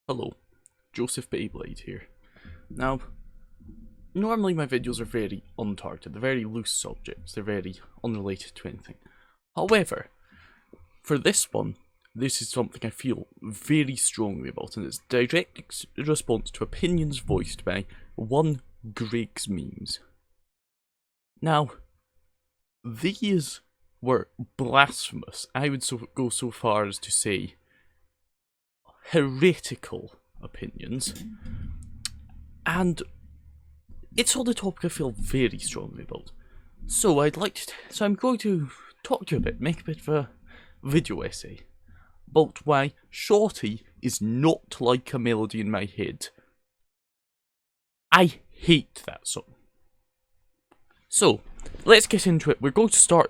Hello, Joseph Beyblade here. Now, normally my videos are very untargeted, they're very loose subjects, they're very unrelated to anything. However, for this one, this is something I feel very strongly about, and it's direct response to opinions voiced by one Greg's Memes. Now, these were blasphemous. I would go so far as to say heretical opinions, and it's on the topic I feel very strongly about. So I'm going to talk to you a bit, make a bit of a video essay about why Shawty is not like a melody in my head. I hate that song. So, let's get into it. We're going to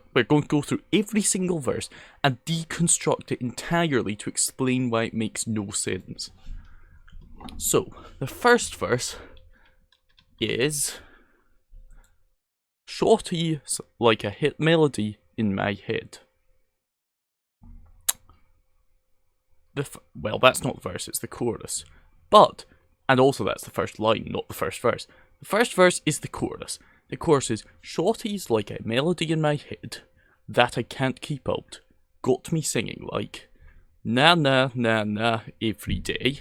go through every single verse and deconstruct it entirely to explain why it makes no sense. So, the first verse is Shawty's like a hit melody in my head. Well, that's not the verse, it's the chorus. And also that's the first line, not the first verse. The first verse is the chorus. The chorus is, Shawty's like a melody in my head that I can't keep out. Got me singing like, na na na na every day.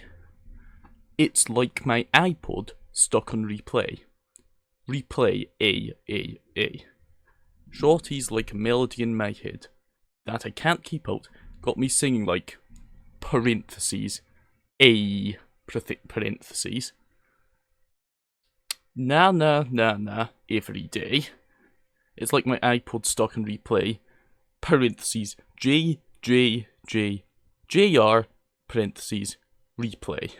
It's like my iPod stuck on replay. Replay A. Shawty's like a melody in my head that I can't keep out. Got me singing like, parentheses, parentheses. Na na na na every day. It's like my iPod stuck on replay. Parentheses J R parentheses replay.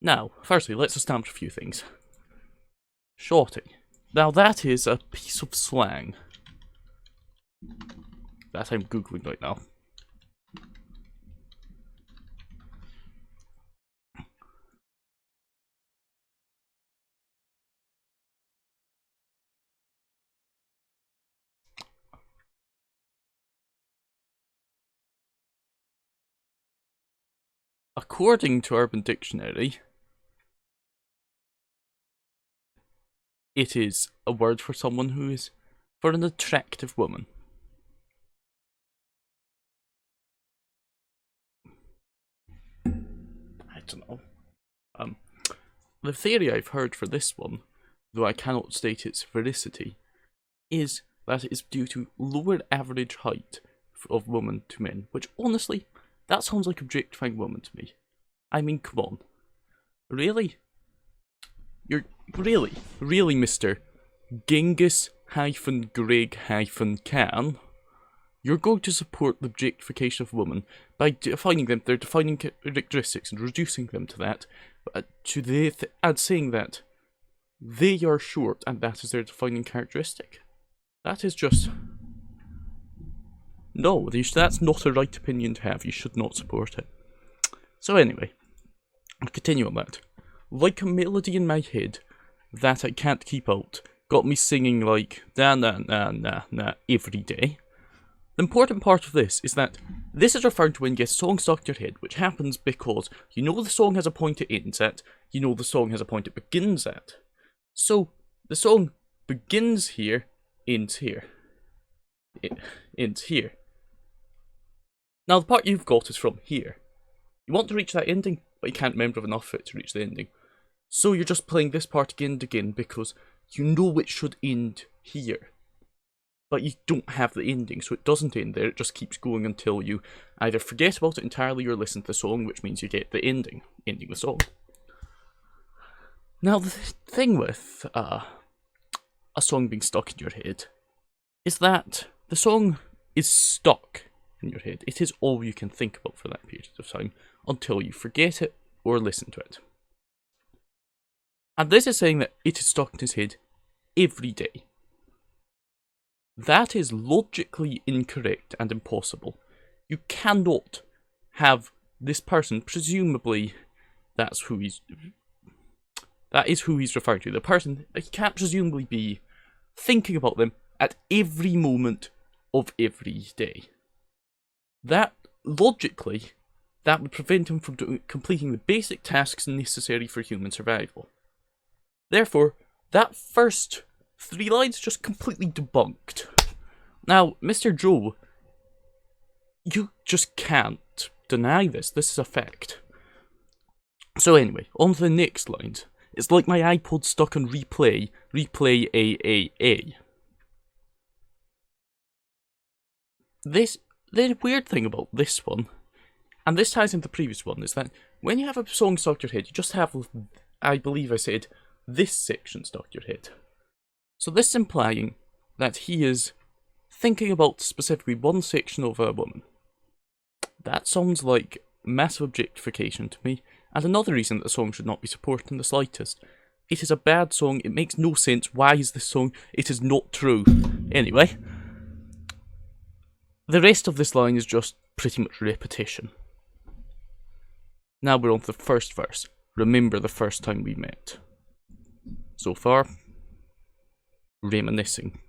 Now, firstly, let's establish a few things. Shawty. Now that is a piece of slang that I'm googling right now. According to Urban Dictionary, it is a word for someone who is for an attractive woman. I don't know. The theory I've heard for this one, though I cannot state its veracity, is that it is due to lower average height of women to men, which honestly, that sounds like objectifying women to me. I mean, come on. Really? You're really, Mr. Genghis-Greg-Can? You're going to support the objectification of women by defining them, their defining characteristics, and reducing them to that, and saying that they are short and that is their defining characteristic. That is just... No, that's not a right opinion to have. You should not support it. So anyway, I'll continue on that. Like a melody in my head that I can't keep out, got me singing like na na na na na every day. The important part of this is that this is referring to when you get a song stuck in your head, which happens because you know the song has a point it ends at, you know the song has a point it begins at. So the song begins here, ends here. It ends here. Now the part you've got is from here. You want to reach that ending, but you can't remember enough of it to reach the ending. So you're just playing this part again and again because you know it should end here. But you don't have the ending, so it doesn't end there, it just keeps going until you either forget about it entirely or listen to the song, which means you get the ending the song. Now the thing with a song being stuck in your head is that the song is stuck in your head. It is all you can think about for that period of time until you forget it or listen to it. And this is saying that it is stuck in his head every day. That is logically incorrect and impossible. You cannot have this person, presumably that is who he's referring to. The person, he can't presumably be thinking about them at every moment of every day. That, logically, that would prevent him from completing the basic tasks necessary for human survival. Therefore, that first 3 lines just completely debunked. Now, Mr. Joe, you just can't deny this. This is a fact. So anyway, on to the next lines. It's like my iPod stuck on replay, replay A. The weird thing about this one, and this ties into the previous one, is that when you have a song stuck in your head, you just have, I believe I said, this section stuck in your head. So this is implying that he is thinking about specifically one section of a woman. That sounds like massive objectification to me, and another reason that the song should not be supported in the slightest. It is a bad song, it makes no sense, why is this song? It is not true. Anyway, the rest of this line is just pretty much repetition. Now we're on to the first verse. Remember the first time we met. So far, reminiscing.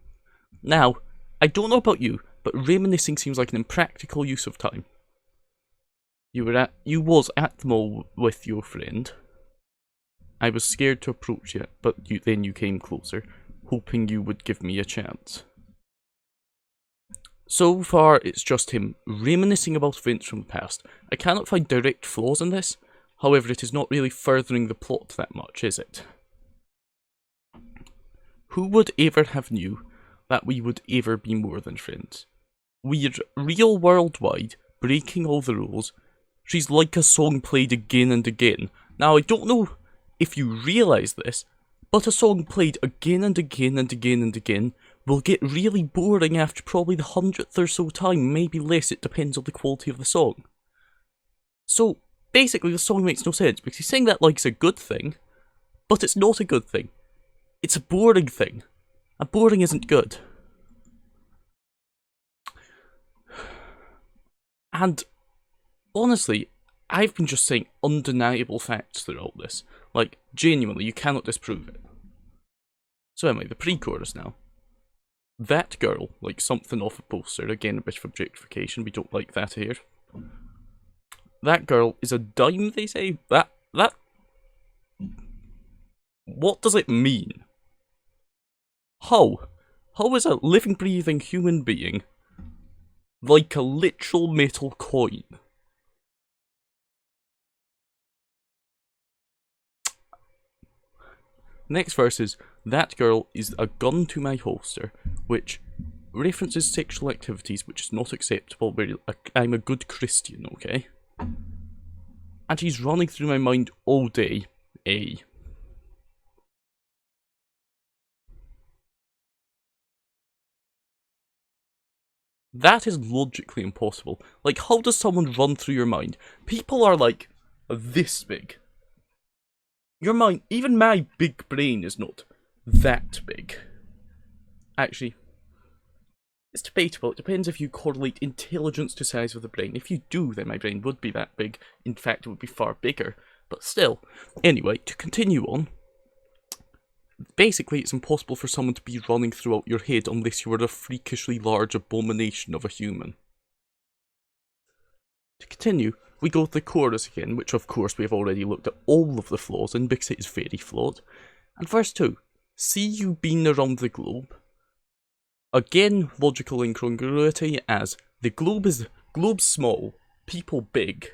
Now, I don't know about you, but reminiscing seems like an impractical use of time. You was at the mall with your friend. I was scared to approach you, but then you came closer, hoping you would give me a chance. So far, it's just him reminiscing about events from the past. I cannot find direct flaws in this, however it is not really furthering the plot that much, is it? Who would ever have knew that we would ever be more than friends? We're real worldwide, breaking all the rules. She's like a song played again and again. Now, I don't know if you realise this, but a song played again and again and again and again will get really boring after probably the 100th or so time, maybe less, it depends on the quality of the song. So, basically the song makes no sense, because he's saying that like it's a good thing, but it's not a good thing. It's a boring thing. And boring isn't good. And, honestly, I've been just saying undeniable facts throughout this. Like, genuinely, you cannot disprove it. So anyway, the pre-chorus now. That girl, like something off a poster, again a bit of objectification, we don't like that here. That girl is a dime, they say? That... What does it mean? How? How is a living, breathing human being like a literal metal coin? Next verse is, that girl is a gun to my holster, which references sexual activities, which is not acceptable, but I'm a good Christian, okay? And he's running through my mind all day, A. That is logically impossible. Like, how does someone run through your mind? People are like, this big. Your mind, even my big brain is not that big. Actually, it's debatable. It depends if you correlate intelligence to size of the brain. If you do, then my brain would be that big. In fact, it would be far bigger. But still. Anyway, to continue on. Basically, it's impossible for someone to be running throughout your head unless you were a freakishly large abomination of a human. To continue, we go to the chorus again, which of course we have already looked at all of the flaws in because it is very flawed. And verse 2, see you been around the globe. Again, logical incongruity as the globe's small, people big.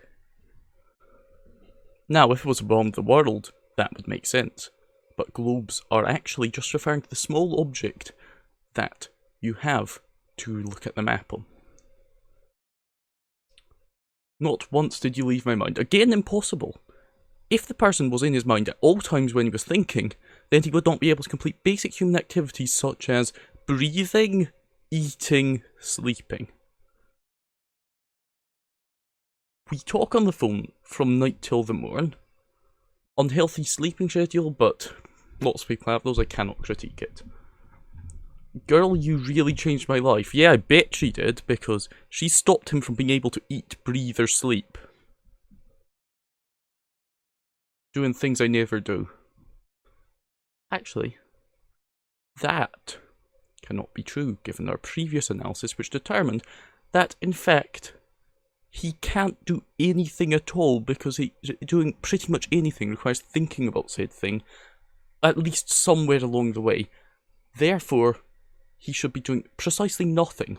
Now, if it was around the world, that would make sense. But globes are actually just referring to the small object that you have to look at the map on. Not once did you leave my mind. Again, impossible. If the person was in his mind at all times when he was thinking, then he would not be able to complete basic human activities such as breathing, eating, sleeping. We talk on the phone from night till the morn. Unhealthy sleeping schedule, but lots of people have those, I cannot critique it. Girl, you really changed my life. Yeah, I bet she did, because she stopped him from being able to eat, breathe, or sleep. Doing things I never do. Actually, that cannot be true, given our previous analysis, which determined that, in fact, he can't do anything at all because doing pretty much anything requires thinking about said thing, at least somewhere along the way. Therefore, he should be doing precisely nothing.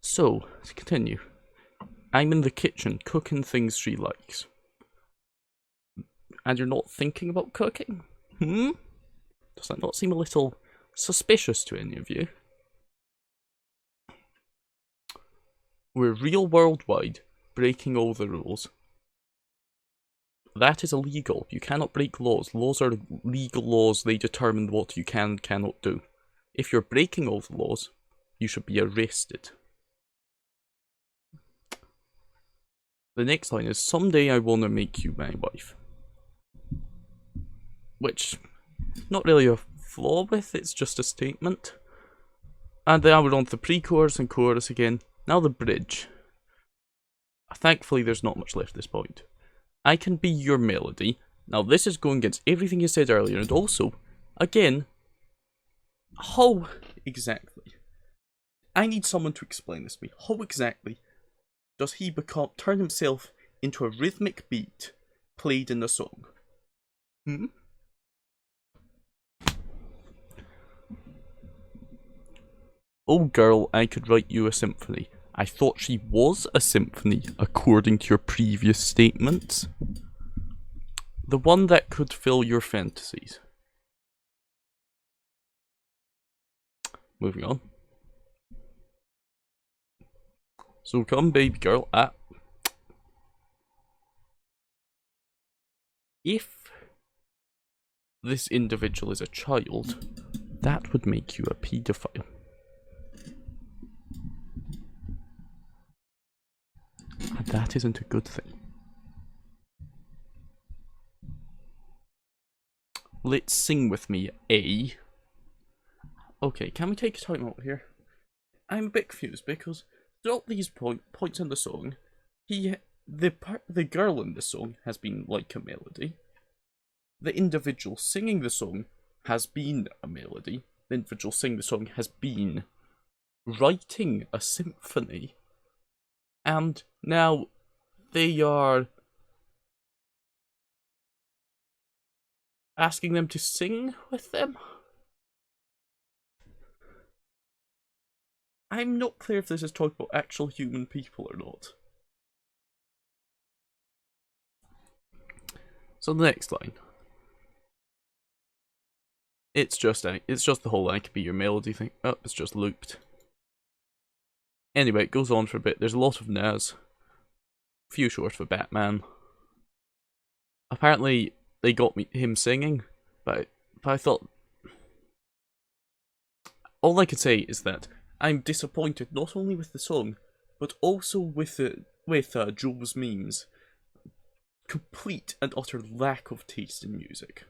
So, to continue, I'm in the kitchen cooking things she likes. And you're not thinking about cooking? Does that not seem a little suspicious to any of you? We're real worldwide, breaking all the rules. That is illegal. You cannot break laws. Laws are legal laws. They determine what you can and cannot do. If you're breaking all the laws, you should be arrested. The next line is, someday I wanna make you my wife. Which, not really a flaw with, it's just a statement. And then we're on to the pre-chorus and chorus again. Now the bridge. Thankfully there's not much left at this point. I can be your melody. Now this is going against everything you said earlier, and also, again, how exactly? I need someone to explain this to me. How exactly does he turn himself into a rhythmic beat played in the song? Oh girl, I could write you a symphony. I thought she was a symphony, according to your previous statements. The one that could fill your fantasies. Moving on. So come, baby girl. If this individual is a child, that would make you a paedophile. And that isn't a good thing. Let's sing with me, A. Okay, can we take a time out here? I'm a bit confused because throughout these points in the song, the girl in the song has been like a melody. The individual singing the song has been a melody. The individual singing the song has been writing a symphony. And now they are asking them to sing with them? I'm not clear if this is talking about actual human people or not. So the next line. It's just the whole I could be your melody thing. Oh, it's just looped. Anyway, it goes on for a bit. There's a lot of Nas. Few short for Batman. Apparently, they got him singing, but I thought... All I could say is that I'm disappointed not only with the song, but also with Joe's memes. Complete and utter lack of taste in music.